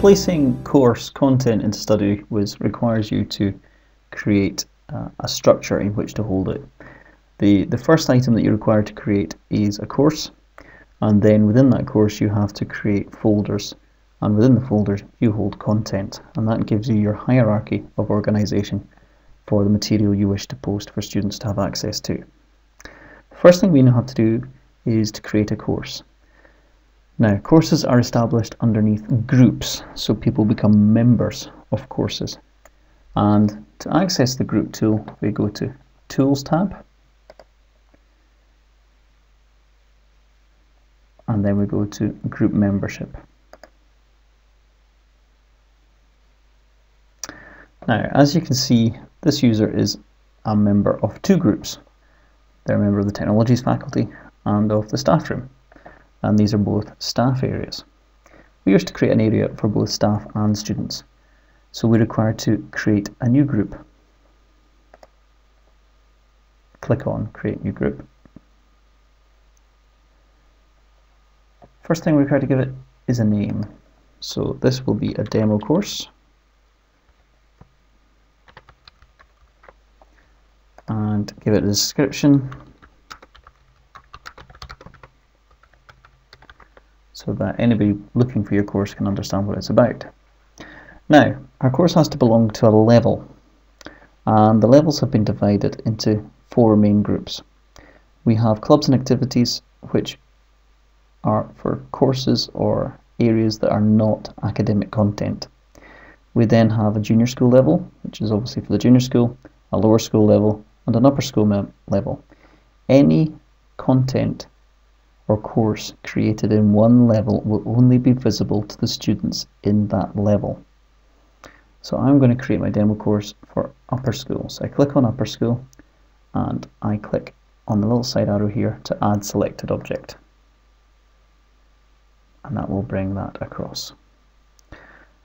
Placing course content into Studywiz requires you to create a structure in which to hold it. The first item that you're required to create is a course, and then within that course you have to create folders, and within the folders you hold content, and that gives you your hierarchy of organisation for the material you wish to post for students to have access to. The first thing we now have to do is to create a course. Now, courses are established underneath groups, so people become members of courses. And to access the group tool, we go to Tools tab, and then we go to Group Membership. Now, as you can see, this user is a member of two groups. They're a member of the Technologies faculty and of the staff room, and these are both staff areas. We wish to create an area for both staff and students, so we're required to create a new group. Click on Create New Group. First thing we're required to give it is a name, so this will be a demo course, and give it a description so that anybody looking for your course can understand what it's about. Now, our course has to belong to a level, and the levels have been divided into four main groups. We have clubs and activities, which are for courses or areas that are not academic content. We then have a junior school level, which is obviously for the junior school, a lower school level, and an upper school level. Any content or course created in one level will only be visible to the students in that level. So I'm going to create my demo course for upper school. So I click on upper school and I click on the little side arrow here to add selected object, and that will bring that across.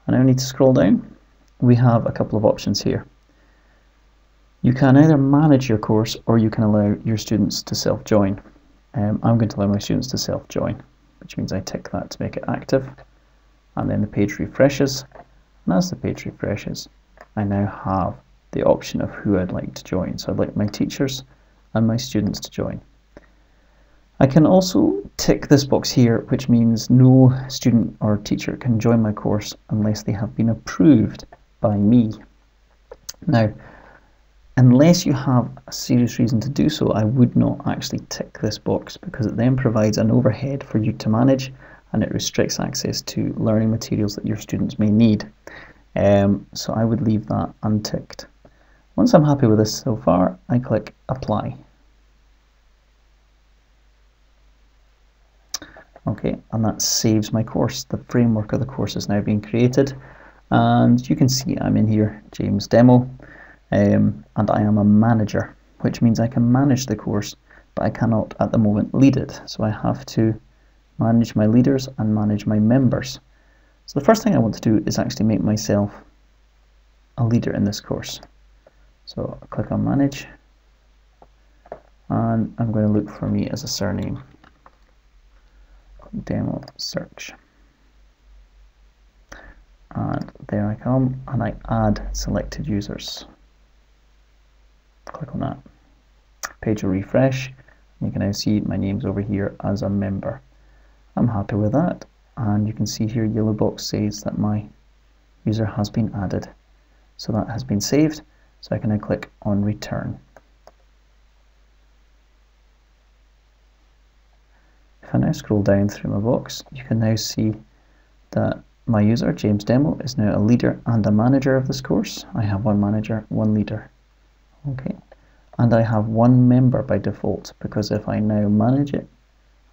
And I need to scroll down. We have a couple of options here. You can either manage your course or you can allow your students to self-join. I'm going to allow my students to self-join, which means I tick that to make it active, and then the page refreshes, and as the page refreshes I now have the option of who I'd like to join. So I'd like my teachers and my students to join. I can also tick this box here, which means no student or teacher can join my course unless they have been approved by me. Now, unless you have a serious reason to do so, I would not actually tick this box, because it then provides an overhead for you to manage and it restricts access to learning materials that your students may need. So I would leave that unticked. Once I'm happy with this so far, I click Apply. Okay, and that saves my course. The framework of the course is now being created, and you can see I'm in here, James Demo. And I am a manager, which means I can manage the course, but I cannot at the moment lead it. So I have to manage my leaders and manage my members. So the first thing I want to do is actually make myself a leader in this course. So I'll click on Manage, and I'm going to look for me as a surname. Demo search. And there I come, and I add selected users. Click on that. Page will refresh. You can now see my name's over here as a member. I'm happy with that, and you can see here yellow box says that my user has been added. So that has been saved, so I can now click on Return. If I now scroll down through my box, you can now see that my user, James Demo, is now a leader and a manager of this course. I have one manager, one leader. Okay, and I have one member by default, because if I now manage it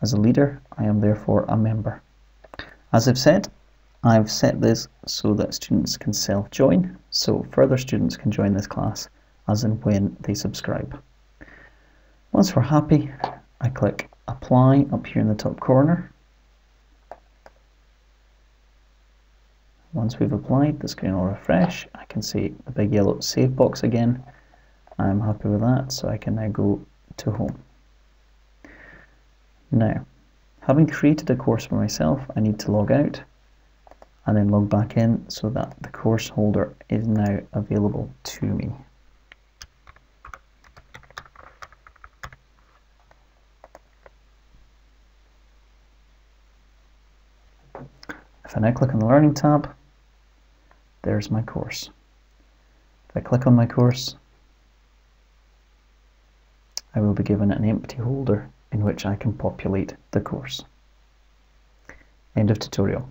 as a leader, I am therefore a member. As I've said, I've set this so that students can self-join, so further students can join this class as and when they subscribe. Once we're happy, I click Apply up here in the top corner. Once we've applied, the screen will refresh. I can see the big yellow save box again. I'm happy with that, so I can now go to Home. Now, having created a course for myself, I need to log out and then log back in so that the course holder is now available to me. If I now click on the Learning tab, there's my course. If I click on my course, I will be given an empty holder in which I can populate the course. End of tutorial.